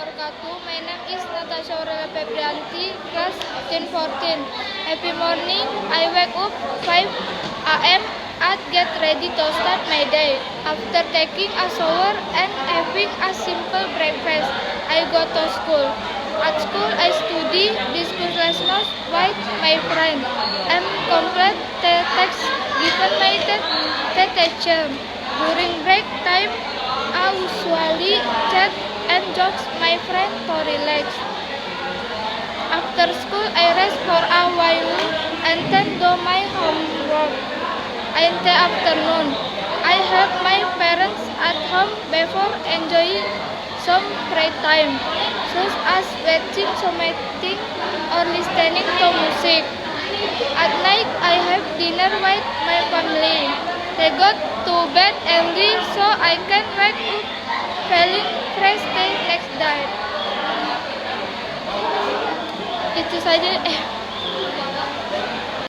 wabarakatuh. My name is Natasha Aurelia Febrianti, class 1014. Every morning, I wake up 5 a.m. and get ready to start my day. After taking a shower and having a simple breakfast, I go to school. At school, I study, discuss lessons with my friend, and complete the text given by the teacher. During break time, I usually chat and jokes my friend to relax. After school, I rest for a while and then do my homework. In the afternoon, I help my parents at home before enjoying some free time, such as watching something or listening to music. At night, I have dinner with my family. They go to bed early so I can wake up feeling fresh the next day. Itu saja.